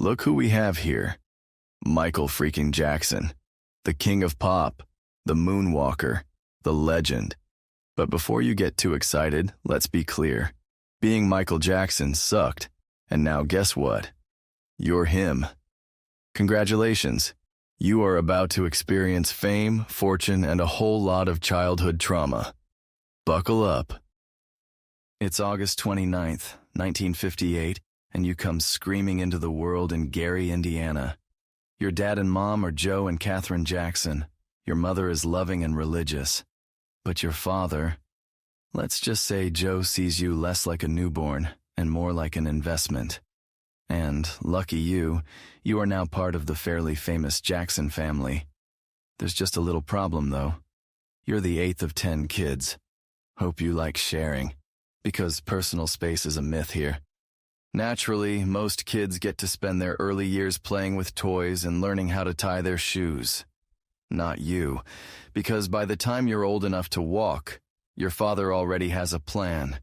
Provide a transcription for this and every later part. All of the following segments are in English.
Look who we have here. Michael freaking Jackson, the king of pop, the moonwalker, the legend. But before you get too excited, let's be clear. Being Michael Jackson sucked, and now guess what? You're him. Congratulations. You are about to experience fame, fortune, and a whole lot of childhood trauma. Buckle up. It's August 29th, 1958, and you come screaming into the world in Gary, Indiana. Your dad and mom are Joe and Catherine Jackson. Your mother is loving and religious. But your father, let's just say Joe sees you less like a newborn and more like an investment. And, lucky you are now part of the fairly famous Jackson family. There's just a little problem, though. You're the 8th of 10 kids. Hope you like sharing, because personal space is a myth here. Naturally, most kids get to spend their early years playing with toys and learning how to tie their shoes. Not you, because by the time you're old enough to walk, your father already has a plan.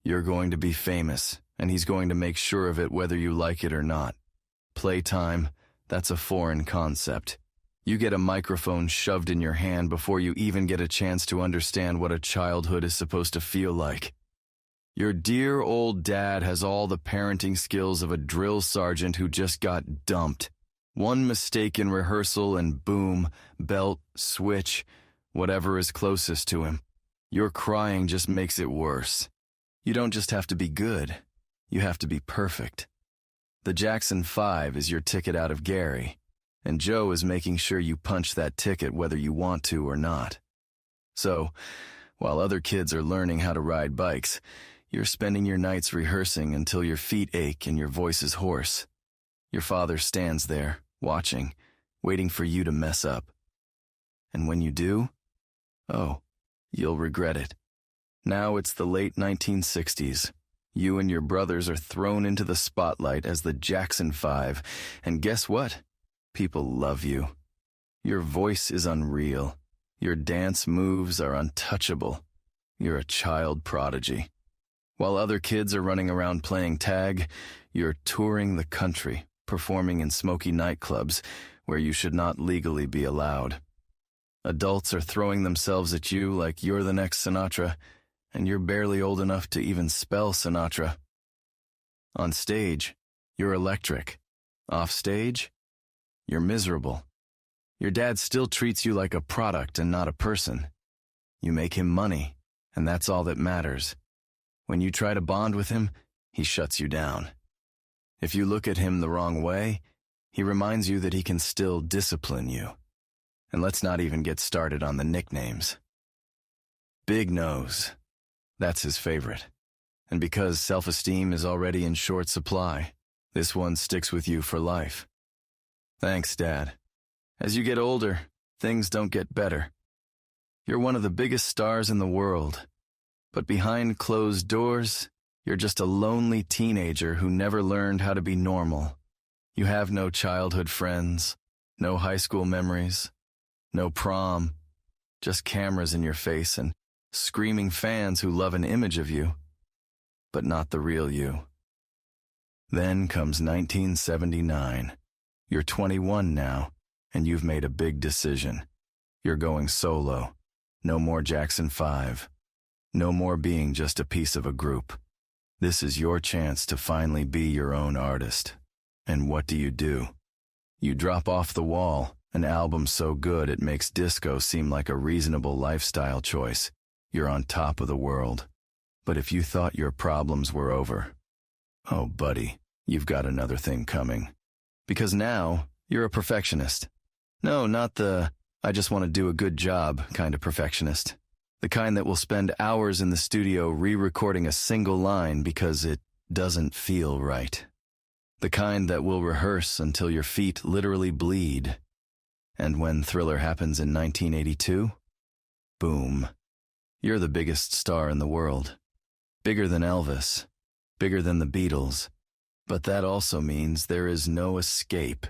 You're going to be famous, and he's going to make sure of it whether you like it or not. Playtime, that's a foreign concept. You get a microphone shoved in your hand before you even get a chance to understand what a childhood is supposed to feel like. Your dear old dad has all the parenting skills of a drill sergeant who just got dumped. One mistake in rehearsal and boom, belt, switch, whatever is closest to him. Your crying just makes it worse. You don't just have to be good, you have to be perfect. The Jackson 5 is your ticket out of Gary, and Joe is making sure you punch that ticket whether you want to or not. So, while other kids are learning how to ride bikes, you're spending your nights rehearsing until your feet ache and your voice is hoarse. Your father stands there, watching, waiting for you to mess up. And when you do, oh, you'll regret it. Now it's the late 1960s. You and your brothers are thrown into the spotlight as the Jackson 5, and guess what? People love you. Your voice is unreal. Your dance moves are untouchable. You're a child prodigy. While other kids are running around playing tag, you're touring the country, performing in smoky nightclubs where you should not legally be allowed. Adults are throwing themselves at you like you're the next Sinatra, and you're barely old enough to even spell Sinatra. On stage, you're electric. Off stage, you're miserable. Your dad still treats you like a product and not a person. You make him money, and that's all that matters. When you try to bond with him, he shuts you down. If you look at him the wrong way, he reminds you that he can still discipline you. And let's not even get started on the nicknames. Big Nose, that's his favorite. And because self-esteem is already in short supply, this one sticks with you for life. Thanks, Dad. As you get older, things don't get better. You're one of the biggest stars in the world. But behind closed doors, you're just a lonely teenager who never learned how to be normal. You have no childhood friends, no high school memories, no prom, just cameras in your face and screaming fans who love an image of you, but not the real you. Then comes 1979. You're 21 now, and you've made a big decision. You're going solo. No more Jackson 5. No more being just a piece of a group. This is your chance to finally be your own artist. And what do? You drop off the wall, an album so good it makes disco seem like a reasonable lifestyle choice. You're on top of the world. But if you thought your problems were over, oh buddy, you've got another thing coming. Because now, you're a perfectionist. No, not the, I just want to do a good job kind of perfectionist. The kind that will spend hours in the studio re-recording a single line because it doesn't feel right. The kind that will rehearse until your feet literally bleed. And when Thriller happens in 1982, boom, you're the biggest star in the world. Bigger than Elvis, bigger than the Beatles. But that also means there is no escape.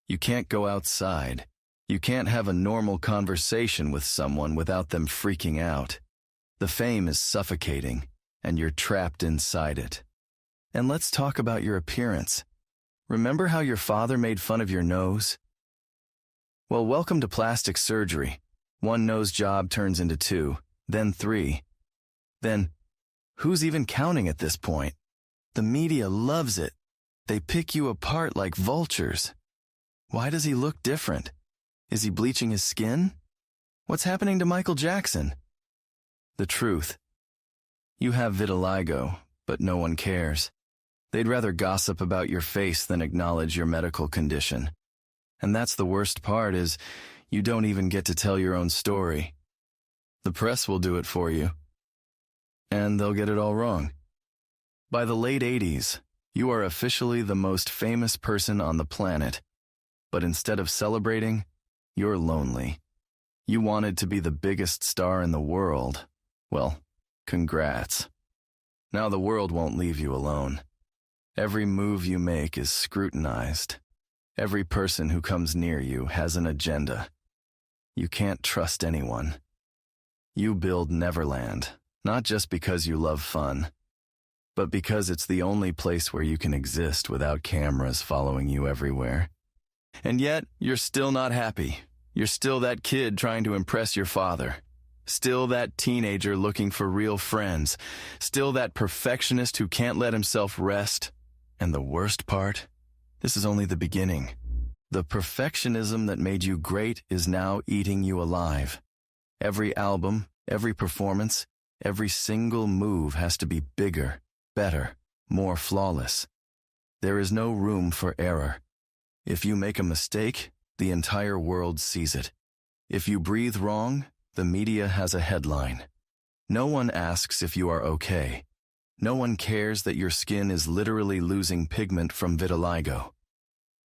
You can't go outside. You can't have a normal conversation with someone without them freaking out. The fame is suffocating, and you're trapped inside it. And let's talk about your appearance. Remember how your father made fun of your nose? Well, welcome to plastic surgery. One nose job turns into 2, then 3. Then, who's even counting at this point? The media loves it. They pick you apart like vultures. Why does he look different? Is he bleaching his skin? What's happening to Michael Jackson? The truth. You have vitiligo, but no one cares. They'd rather gossip about your face than acknowledge your medical condition. And that's the worst part is you don't even get to tell your own story. The press will do it for you. And they'll get it all wrong. By the late 80s, you are officially the most famous person on the planet. But instead of celebrating, you're lonely. You wanted to be the biggest star in the world. Well, congrats. Now the world won't leave you alone. Every move you make is scrutinized. Every person who comes near you has an agenda. You can't trust anyone. You build Neverland, not just because you love fun, but because it's the only place where you can exist without cameras following you everywhere. And yet, you're still not happy. You're still that kid trying to impress your father. Still that teenager looking for real friends. Still that perfectionist who can't let himself rest. And the worst part? This is only the beginning. The perfectionism that made you great is now eating you alive. Every album, every performance, every single move has to be bigger, better, more flawless. There is no room for error. If you make a mistake, the entire world sees it. If you breathe wrong, the media has a headline. No one asks if you are okay. No one cares that your skin is literally losing pigment from vitiligo.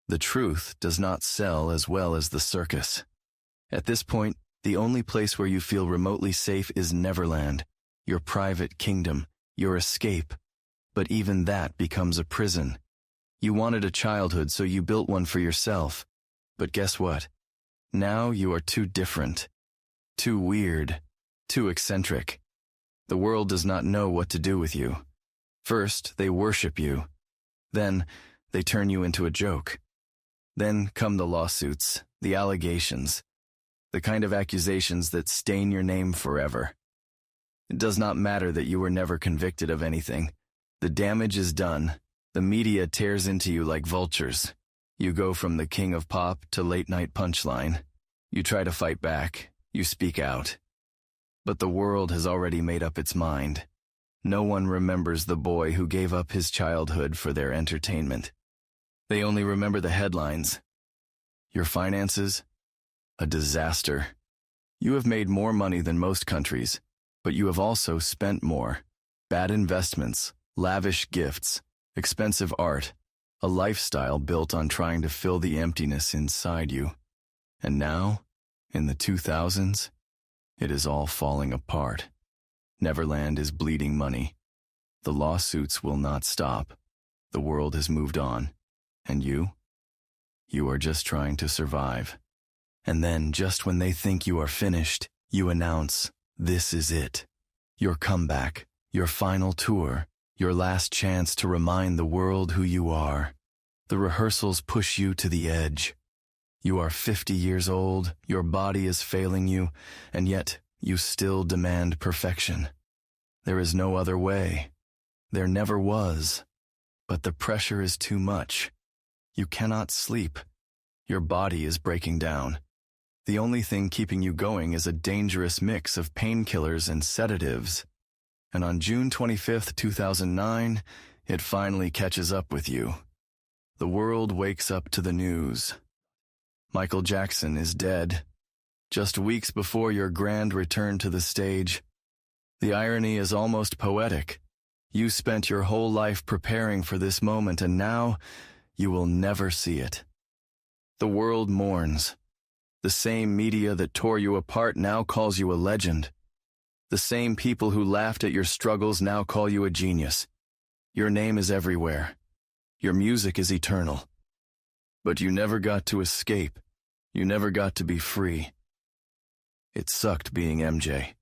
The truth does not sell as well as the circus. At this point, the only place where you feel remotely safe is Neverland, your private kingdom, your escape. But even that becomes a prison. You wanted a childhood, so you built one for yourself. But guess what? Now you are too different, too weird, too eccentric. The world does not know what to do with you. First, they worship you. Then, they turn you into a joke. Then come the lawsuits, the allegations, the kind of accusations that stain your name forever. It does not matter that you were never convicted of anything. The damage is done. The media tears into you like vultures. You go from the king of pop to late-night punchline. You try to fight back. You speak out. But the world has already made up its mind. No one remembers the boy who gave up his childhood for their entertainment. They only remember the headlines. Your finances? A disaster. You have made more money than most countries, but you have also spent more. Bad investments, lavish gifts, expensive art, a lifestyle built on trying to fill the emptiness inside you. And now, in the 2000s, it is all falling apart. Neverland is bleeding money. The lawsuits will not stop. The world has moved on. And you? You are just trying to survive. And then, just when they think you are finished, you announce, this is it. Your comeback, your final tour, your last chance to remind the world who you are. The rehearsals push you to the edge. You are 50 years old, your body is failing you, and yet you still demand perfection. There is no other way. There never was. But the pressure is too much. You cannot sleep. Your body is breaking down. The only thing keeping you going is a dangerous mix of painkillers and sedatives. And on June 25th, 2009, it finally catches up with you. The world wakes up to the news. Michael Jackson is dead. Just weeks before your grand return to the stage. The irony is almost poetic. You spent your whole life preparing for this moment, and now you will never see it. The world mourns. The same media that tore you apart now calls you a legend. The same people who laughed at your struggles now call you a genius. Your name is everywhere. Your music is eternal. But you never got to escape. You never got to be free. It sucked being MJ.